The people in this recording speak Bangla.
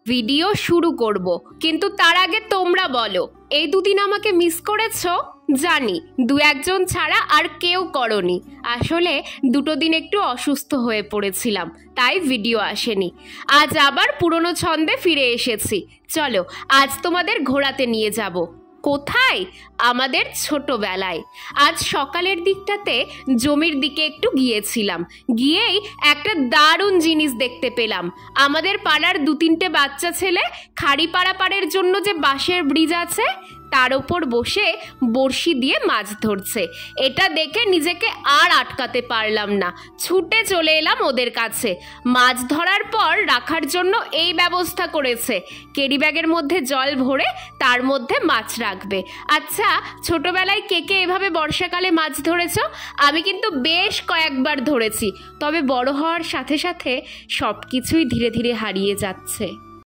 ভিডিও শুরু করব, কিন্তু তার আগে তোমরা বলো, এই দুদিন আমাকে মিস করেছো? জানি দু একজন ছাড়া আর কেউ করনি। আসলে দুটো দিন একটু অসুস্থ হয়ে পড়েছিলাম, তাই ভিডিও আসেনি। আজ আবার পুরনো ছন্দে ফিরে এসেছি। চলো আজ তোমাদের ঘোরাতে নিয়ে যাব। কোথায়? আমাদের ছোটবেলায়। আজ সকালের দিকটাতে জমির দিকে একটু গিয়েছিলাম। গিয়েই একটা দারুণ জিনিস দেখতে পেলাম। আমাদের পাড়ার 2-3টে বাচ্চা ছেলে খাড়ি পারাপারের জন্য যে বাঁশের ব্রিজ আছে তার ওপর বসে বড়শি দিয়ে মাছ ধরছে। এটা দেখে নিজেকে আর আটকাতে পারলাম না, ছুটে চলে এলাম ওদের কাছে। মাছ ধরার পর রাখার জন্য এই ব্যবস্থা করেছে, ক্যারি ব্যাগের মধ্যে জল ভরে তার মধ্যে মাছ রাখবে। আচ্ছা, ছোটবেলায় কে কে এভাবে বর্ষাকালে মাছ ধরেছ? আমি কিন্তু বেশ কয়েকবার ধরেছি, তবে বড় হওয়ার সাথে সাথে সব কিছুই ধীরে ধীরে হারিয়ে যাচ্ছে।